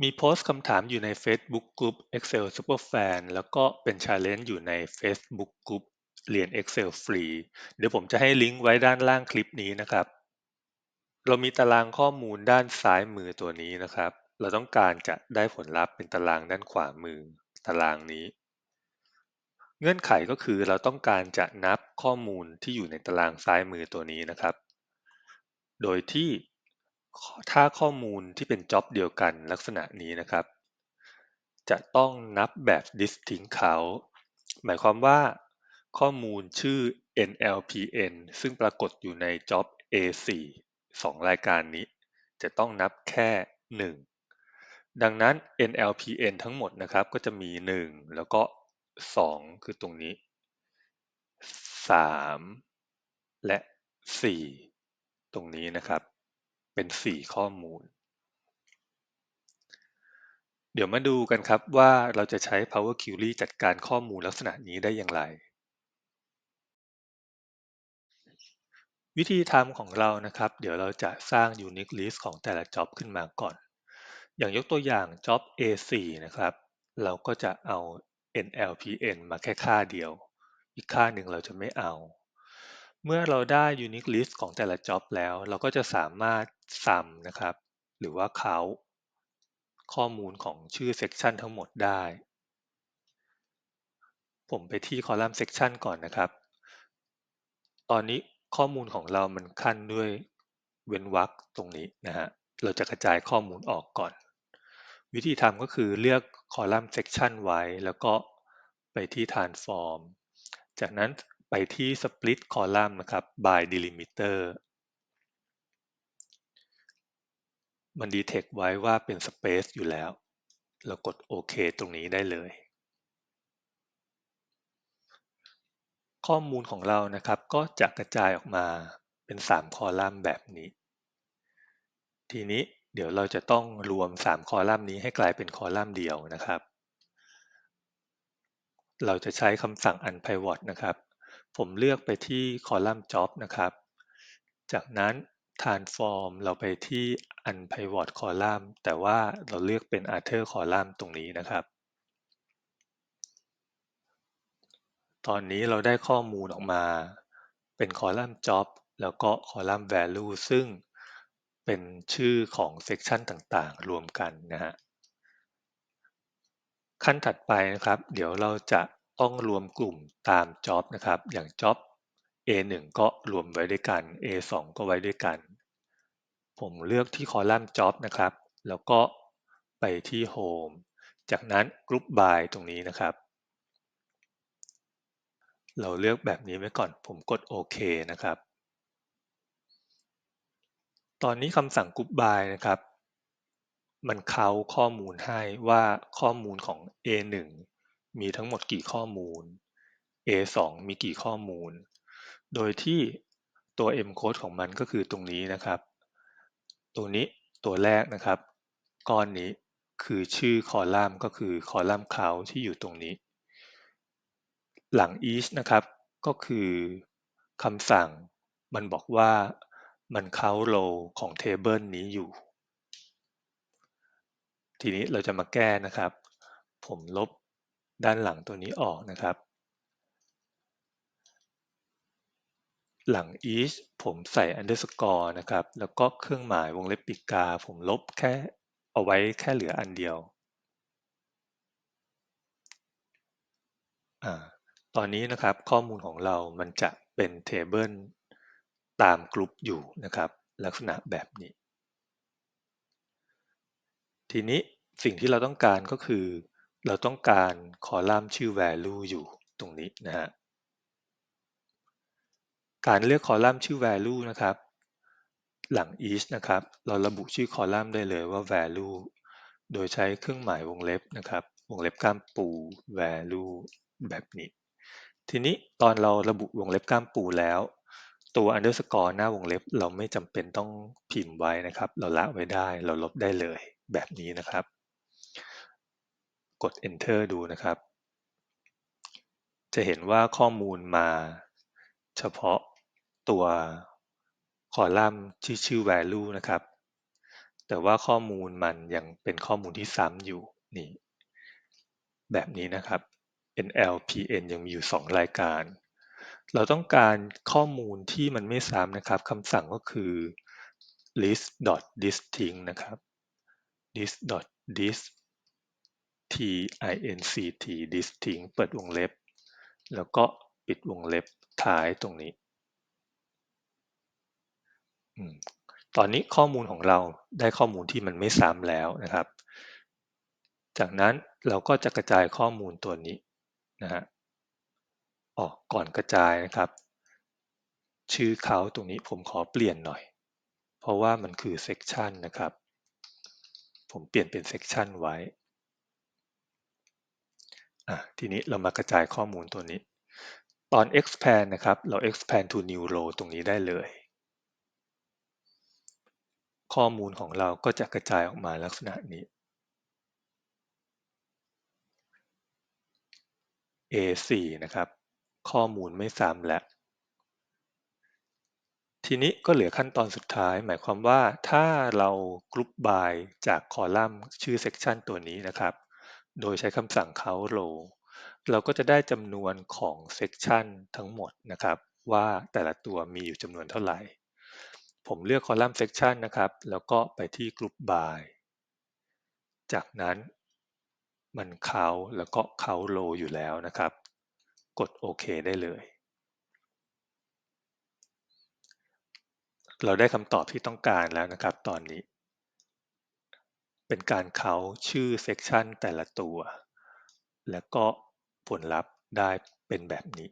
มีโพสต์คำถามอยู่ใน Facebook Group Excel Superfan แล้วก็เป็น Challenge อยู่ใน Facebook Group เรียน Excel ฟรีเดี๋ยวผมจะให้ลิงก์ไว้ด้านล่างคลิปนี้นะครับเรามีตารางข้อมูลด้านซ้ายมือตัวนี้นะครับเราต้องการจะได้ผลลัพธ์เป็นตารางด้านขวามือตารางนี้เงื่อนไขก็คือเราต้องการจะนับข้อมูลที่อยู่ในตารางซ้ายมือตัวนี้นะครับโดยที่ถ้าข้อมูลที่เป็นจ็อบเดียวกันลักษณะนี้นะครับ จะต้องนับแบบ distinct count หมายความว่าข้อมูลชื่อ NLPN ซึ่งปรากฏอยู่ใน Job A4 2รายการนี้จะต้องนับแค่1ดังนั้น NLPN ทั้งหมดนะครับก็จะมี1แล้วก็2คือตรงนี้3และ4ตรงนี้นะครับเป็น4ข้อมูล เดี๋ยวมาดูกันครับว่าเราจะใช้ Power Query จัดการข้อมูลลักษณะนี้ได้อย่างไรวิธีทำของเรานะครับเดี๋ยวเราจะสร้าง Unique List ของแต่ละ Job ขึ้นมาก่อนอย่างยกตัวอย่าง Job A4 นะครับเราก็จะเอา NLPN มาแค่ค่าเดียวอีกค่าหนึ่งเราจะไม่เอาเมื่อเราได้ Unique List ของแต่ละ Job แล้วเราก็จะสามารถ sum นะครับหรือว่า count ข้อมูลของชื่อ Section ทั้งหมดได้ ผมไปที่คอลัมน์ section ก่อนนะครับตอนนี้ข้อมูลของเรามันขั้นด้วยเว้นวรรคตรงนี้นะฮะเราจะกระจายข้อมูลออกก่อนวิธีทำก็คือเลือกคอลัมน์ section ไว้แล้วก็ไปที่ transform จากนั้นไปที่ split column นะครับ by delimiter มัน detect ไว้ว่าเป็น space อยู่แล้วเรากดโอเคตรงนี้ได้เลยข้อมูลของเรานะครับก็จะกระจายออกมาเป็น3คอลัมน์แบบนี้ ทีนี้เดี๋ยวเราจะต้องรวม3คอลัมน์นี้ให้กลายเป็นคอลัมน์เดียวนะครับเราจะใช้คำสั่ง unpivot นะครับผมเลือกไปที่คอลัมน์ job นะครับจากนั้น transform เราไปที่ unpivot column แต่ว่าเราเลือกเป็น other column ตรงนี้นะครับตอนนี้เราได้ข้อมูลออกมาเป็นคอลัมน์ job แล้วก็คอลัมน์ value ซึ่งเป็นชื่อของ section ต่างๆรวมกันนะฮะ ขั้นถัดไปนะครับเดี๋ยวเราจะต้องรวมกลุ่มตาม Job นะครับอย่าง Job A1 ก็รวมไว้ด้วยกัน A2 ก็ไว้ด้วยกันผมเลือกที่คอลัมน์ Job นะครับแล้วก็ไปที่ Home จากนั้น Group by ตรงนี้นะครับเราเลือกแบบนี้ไว้ก่อนผมกดโอเคนะครับตอนนี้คำสั่ง Group by นะครับมันเคาข้อมูลให้ว่าข้อมูลของ A1 มีทั้งหมดกี่ข้อมูล A2 มีกี่ข้อมูล โดยที่ตัว mcode ของมันก็คือตรงนี้นะครับตัวนี้ตัวแรกนะครับก้อนนี้คือชื่อคอลัมน์ก็คือคอลัมน์ count ที่อยู่ตรงนี้หลัง each นะครับก็คือคำสั่งมันบอกว่ามัน count row ของ table นี้อยู่ทีนี้เราจะมาแก้นะครับผมลบด้านหลังตัวนี้ออกนะครับ หลัง each ผมใส่ underscore นะครับแล้วก็เครื่องหมายวงเล็บปีกกาผมลบแค่เอาไว้แค่เหลืออันเดียวอ่าตอนนี้นะครับข้อมูลของเรามันจะเป็น table ตามกลุ่มอยู่นะครับลักษณะแบบนี้ทีนี้สิ่งที่เราต้องการก็คือเราต้องการคอลัมน์ชื่อ value อยู่ตรงนี้นะฮะการเลือกคอลัมน์ชื่อ value นะครับ หลัง each นะครับเราระบุชื่อคอลัมน์ได้เลยว่า value โดยใช้เครื่องหมายวงเล็บนะครับวงเล็บก้ามปู value แบบนี้ทีนี้ตอนเราระบุวงเล็บก้ามปูแล้วตัว underscore หน้าวงเล็บเราไม่จำเป็นต้องพิมพ์ไว้นะครับเราละไว้ได้เราลบได้เลยแบบนี้นะครับกด enter ดูนะครับจะเห็นว่าข้อมูลมาเฉพาะตัวคอลัมน์ที่ชื่อ value นะครับ แต่ว่าข้อมูลมันยังเป็นข้อมูลที่ซ้ำอยู่นี่แบบนี้นะครับ NLPN ยังมีอยู่2รายการเราต้องการข้อมูลที่มันไม่ซ้ำนะครับคำสั่งก็คือ list.distinct นะครับ list.dist distinct เปิดวงเล็บแล้วก็ปิดวงเล็บท้ายตรงนี้ตอนนี้ข้อมูลของเราได้ข้อมูลที่มันไม่ซ้ำแล้วนะครับจากนั้นเราก็จะกระจายข้อมูลตัวนี้นะฮะก่อนกระจายนะครับชื่อเขาตรงนี้ผมขอเปลี่ยนหน่อยเพราะว่ามันคือ section นะครับผมเปลี่ยนเป็น section ไว้ทีนี้เรามากระจายข้อมูลตัวนี้ตอน expand นะครับเรา expand to new row ตรงนี้ได้เลยข้อมูลของเราก็จะกระจายออกมาลักษณะนี้ A4 นะครับข้อมูลไม่ซ้ำแล้วทีนี้ก็เหลือขั้นตอนสุดท้ายหมายความว่าถ้าเรากรุ๊ปบายจากคอลัมน์ชื่อ section ตัวนี้นะครับโดยใช้คำสั่ง count row เราก็จะได้จำนวนของ section ทั้งหมดนะครับว่าแต่ละตัวมีอยู่จำนวนเท่าไหร่ผมเลือกคอลัมน์ section นะครับแล้วก็ไปที่ group by จากนั้นมัน count แล้วก็ count row อยู่แล้วนะครับกดโอเคได้เลยเราได้คำตอบที่ต้องการแล้วนะครับตอนนี้เป็นการเขาชื่อเซกชันแต่ละตัวแล้วก็ผลลัพธ์ได้เป็นแบบนี้